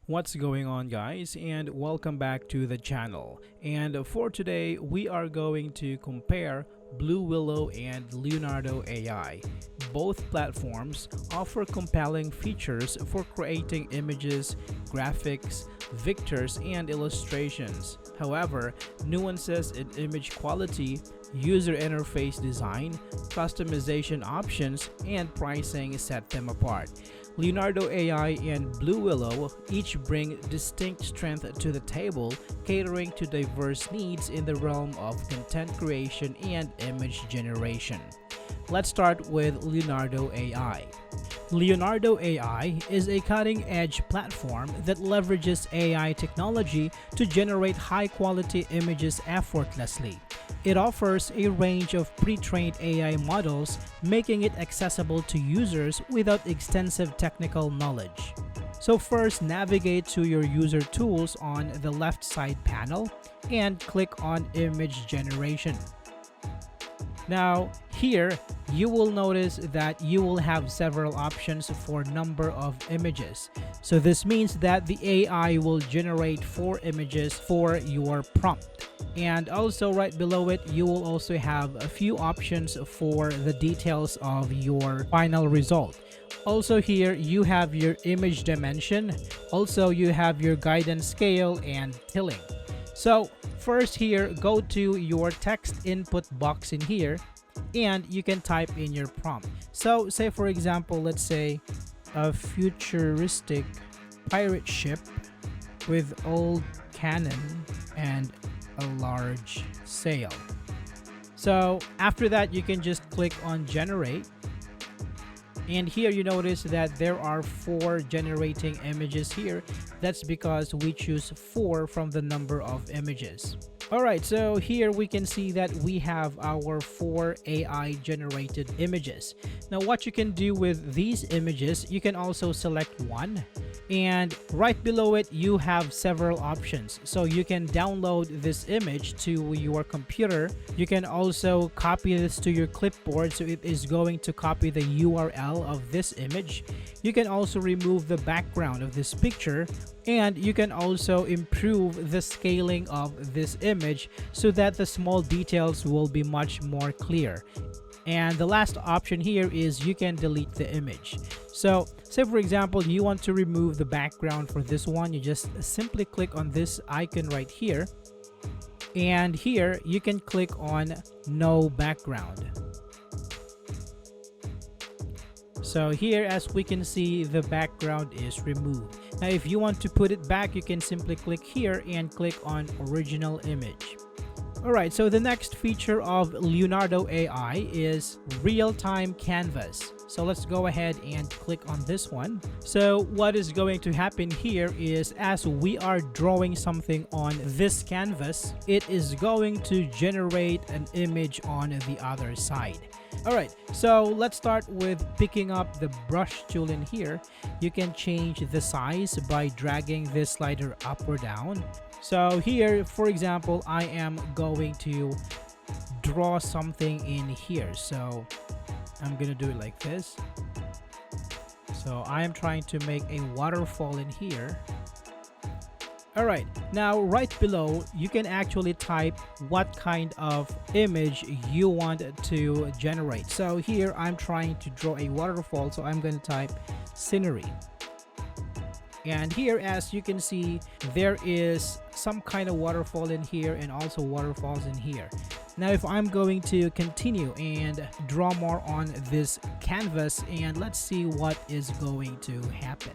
What's going on, guys, and welcome back to the channel. And for today we are going to compare Blue Willow and Leonardo AI. Both platforms offer compelling features for creating images, graphics, vectors, and illustrations. However, nuances in image quality, user interface design, customization options, and pricing set them apart. Leonardo AI and Blue Willow each bring distinct strength to the table, catering to diverse needs in the realm of content creation and image generation. Let's start with Leonardo AI. Leonardo AI is a cutting-edge platform that leverages AI technology to generate high-quality images effortlessly. It offers a range of pre-trained AI models, making it accessible to users without extensive technical knowledge. So first, navigate to your user tools on the left side panel and click on Image Generation. Now, here, you will notice that you will have several options for number of images. So this means that the AI will generate 4 images for your prompt. And also right below it, you will also have a few options for the details of your final result. Also here, you have your image dimension. Also, you have your guidance scale and tilling. So first here, go to your text input box in here and you can type in your prompt. So say for example, let's say a futuristic pirate ship with old cannon and a large sail. So after that, you can just click on generate. And here you notice that there are 4 generating images here. That's because we choose 4 from the number of images. Alright, so here we can see that we have our 4 AI generated images. Now what you can do with these images, you can also select one. And right below it, you have several options. So you can download this image to your computer. You can also copy this to your clipboard, so it is going to copy the URL of this image. You can also remove the background of this picture, and you can also improve the scaling of this image so that the small details will be much more clear. And the last option here is you can delete the image. So say for example, you want to remove the background for this one, you just simply click on this icon right here. And here you can click on no background. So here, as we can see, the background is removed. Now if you want to put it back, you can simply click here and click on original image. Alright, so the next feature of Leonardo AI is real-time canvas. So let's go ahead and click on this one. So what is going to happen here is, as we are drawing something on this canvas, it is going to generate an image on the other side. Alright, so let's start with picking up the brush tool in here. You can change the size by dragging this slider up or down. So here, for example, I am going to draw something in here. So I'm gonna do it like this. So I am trying to make a waterfall in here. Alright, now right below, you can actually type what kind of image you want to generate. So here I'm trying to draw a waterfall, so I'm going to type scenery. And here, as you can see, there is some kind of waterfall in here and also waterfalls in here. Now if I'm going to continue and draw more on this canvas, and let's see what is going to happen.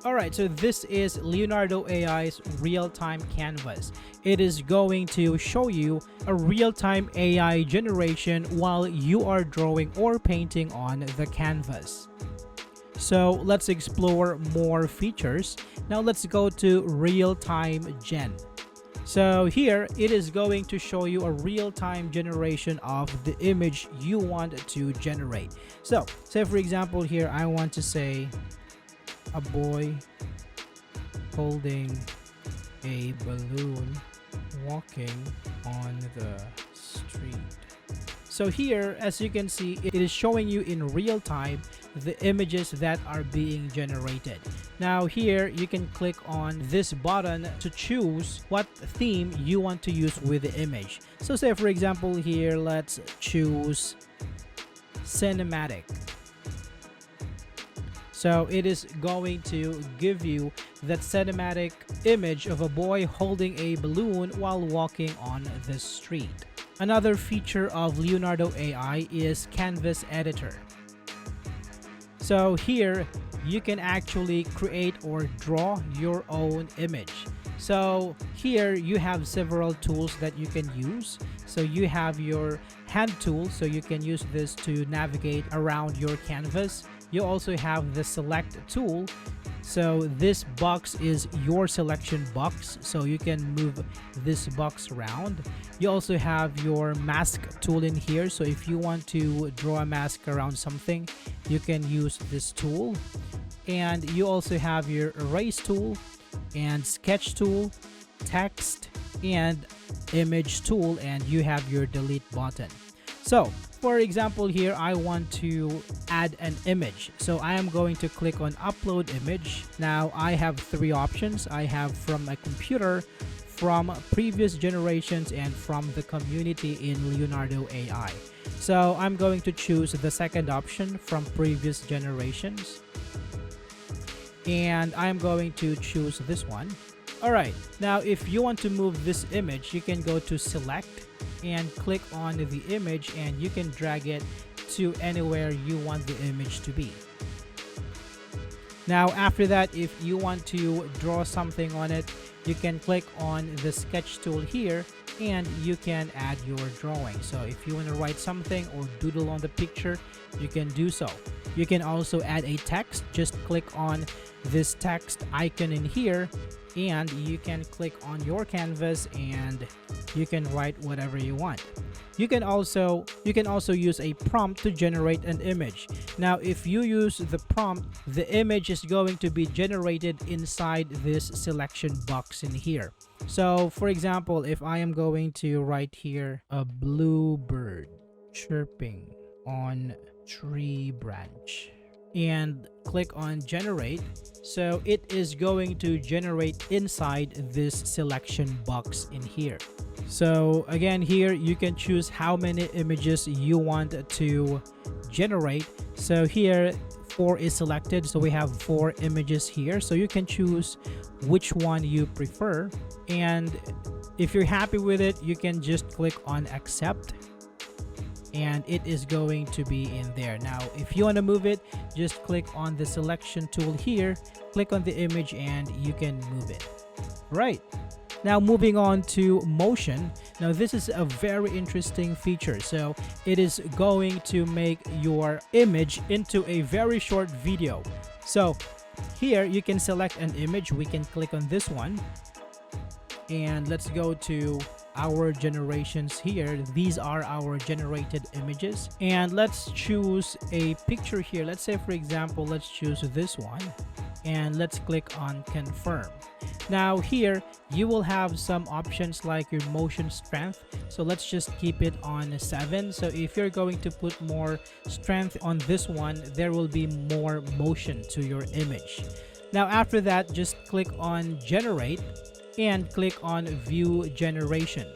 Alright, so this is Leonardo AI's real-time canvas. It is going to show you a real-time AI generation while you are drawing or painting on the canvas. So let's explore more features. Now let's go to real-time gen. So here it is going to show you a real-time generation of the image you want to generate. So say for example here, I want to say a boy holding a balloon walking on the street. So here, as you can see, it is showing you in real time the images that are being generated. Now here you can click on this button to choose what theme you want to use with the image. So say for example here, let's choose cinematic. So it is going to give you that cinematic image of a boy holding a balloon while walking on the street. Another feature of Leonardo AI is Canvas Editor. So here you can actually create or draw your own image. So here you have several tools that you can use. So you have your hand tool, so you can use this to navigate around your canvas. You also have the select tool. So this box is your selection box, so you can move this box around. You also have your mask tool in here, so if you want to draw a mask around something, you can use this tool. And you also have your erase tool and sketch tool, text and image tool, and you have your delete button. So for example here, I want to add an image, so I am going to click on upload image. Now I have three options. I have from my computer, from previous generations, and from the community in Leonardo AI. So I'm going to choose the second option, from previous generations, and I'm going to choose this one. Alright, now if you want to move this image, you can go to select and click on the image, and you can drag it to anywhere you want the image to be. Now after that, if you want to draw something on it, you can click on the sketch tool here and you can add your drawing. So if you want to write something or doodle on the picture, you can do so. You can also add a text. Just click on this text icon in here and you can click on your canvas and you can write whatever you want. You can also use a prompt to generate an image. Now if you use the prompt, the image is going to be generated inside this selection box in here. So for example, if I am going to write here a bluebird chirping on tree branch and click on generate, so it is going to generate inside this selection box in here. So again, here you can choose how many images you want to generate. So here 4 is selected, so we have 4 images here, so you can choose which one you prefer, and if you're happy with it, you can just click on accept and it is going to be in there. Now if you want to move it, just click on the selection tool here, click on the image, and you can move it. Right, now moving on to motion. Now this is a very interesting feature. So it is going to make your image into a very short video. So here you can select an image. We can click on this one and let's go to our generations here. These are our generated images, and let's choose a picture here. Let's say for example, let's choose this one and let's click on confirm. Now here you will have some options like your motion strength, so let's just keep it on 7. So if you're going to put more strength on this one, there will be more motion to your image. Now after that, just click on generate and click on view generation.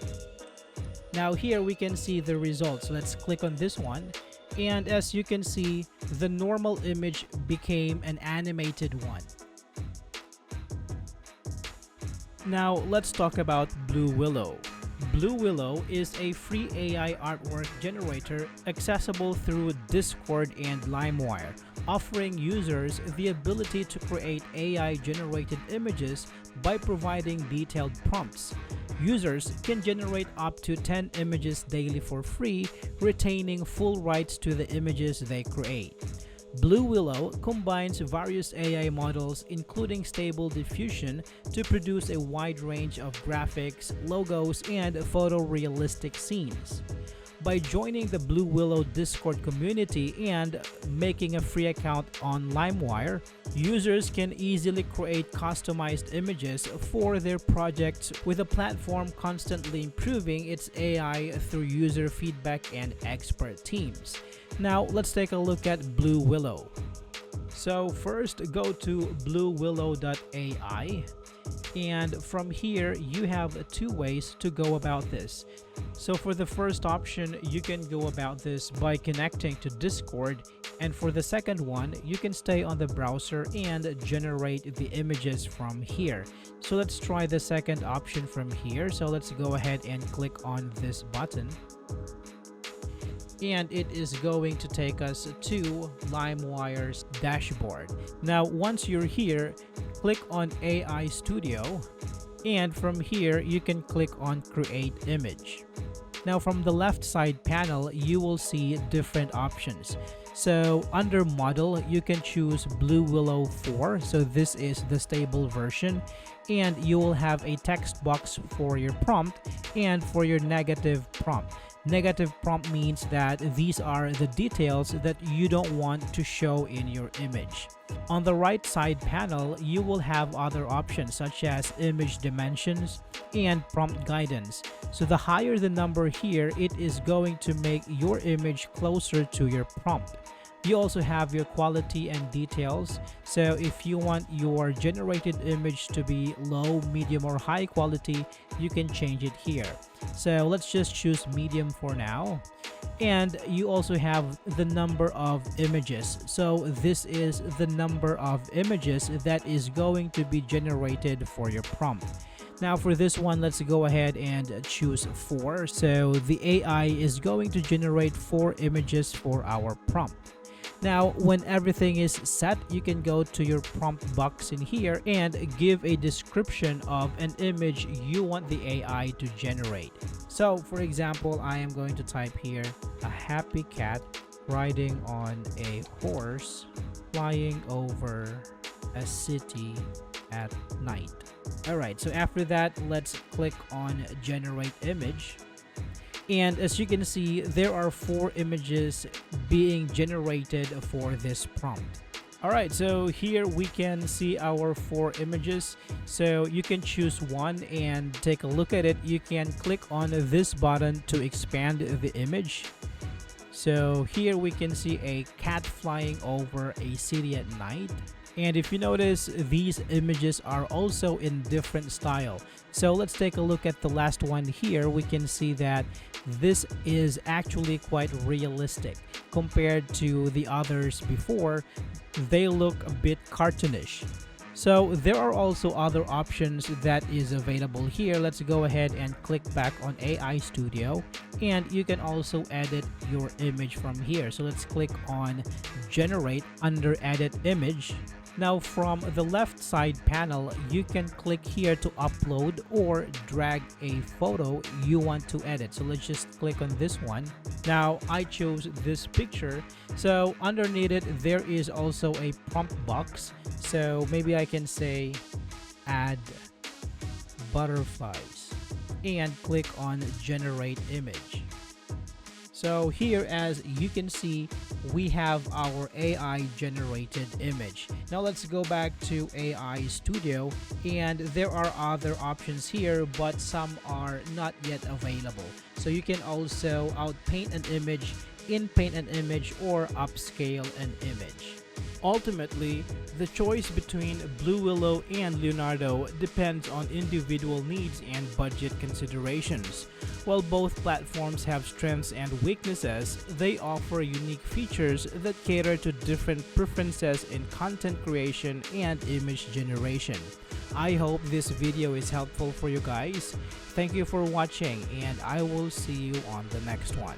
Now here we can see the results. Let's click on this one, and as you can see, the normal image became an animated one. Now let's talk about Blue Willow. Blue Willow is a free AI artwork generator accessible through Discord and LimeWire, offering users the ability to create AI-generated images by providing detailed prompts. Users can generate up to 10 images daily for free, retaining full rights to the images they create. Blue Willow combines various AI models, including Stable Diffusion, to produce a wide range of graphics, logos, and photorealistic scenes. By joining the Blue Willow Discord community and making a free account on LimeWire, users can easily create customized images for their projects, with the platform constantly improving its AI through user feedback and expert teams. Now let's take a look at Blue Willow. So first, go to bluewillow.ai, and from here you have two ways to go about this. So for the first option, you can go about this by connecting to Discord, and for the second one, you can stay on the browser and generate the images from here. So let's try the second option from here. So let's go ahead and click on this button, and it is going to take us to LimeWire's dashboard. Now, once you're here, click on AI Studio, and from here you can click on Create Image. Now, from the left side panel, you will see different options. So under Model, you can choose Blue Willow 4. So this is the stable version, and you will have a text box for your prompt and for your negative prompt. Negative prompt means that these are the details that you don't want to show in your image. On the right side panel, you will have other options such as image dimensions and prompt guidance. So the higher the number here, it is going to make your image closer to your prompt. You also have your quality and details. So if you want your generated image to be low, medium, or high quality, you can change it here. So let's just choose medium for now. And you also have the number of images. So this is the number of images that is going to be generated for your prompt. Now for this one, let's go ahead and choose 4. So the AI is going to generate 4 images for our prompt. Now, when everything is set, you can go to your prompt box in here and give a description of an image you want the AI to generate. So, for example, I am going to type here a happy cat riding on a horse flying over a city at night. Alright, so after that, let's click on Generate Image. And as you can see, there are 4 images being generated for this prompt. Alright, so here we can see our 4 images. So you can choose one and take a look at it. You can click on this button to expand the image. So here we can see a cat flying over a city at night. And if you notice, these images are also in different style. So let's take a look at the last one here. We can see that this is actually quite realistic compared to the others before. They look a bit cartoonish. So there are also other options that is available here. Let's go ahead and click back on AI Studio, and you can also edit your image from here. So let's click on Generate under Edit Image. Now from the left side panel, you can click here to upload or drag a photo you want to edit. So let's just click on this one. Now I chose this picture. So underneath it, there is also a prompt box. So maybe I can say add butterflies and click on Generate Image. So here, as you can see, we have our AI generated image. Now let's go back to AI Studio, and there are other options here, but some are not yet available. So you can also outpaint an image, in-paint an image, or upscale an image. Ultimately, the choice between Blue Willow and Leonardo depends on individual needs and budget considerations. While both platforms have strengths and weaknesses, they offer unique features that cater to different preferences in content creation and image generation. I hope this video is helpful for you guys. Thank you for watching, and I will see you on the next one.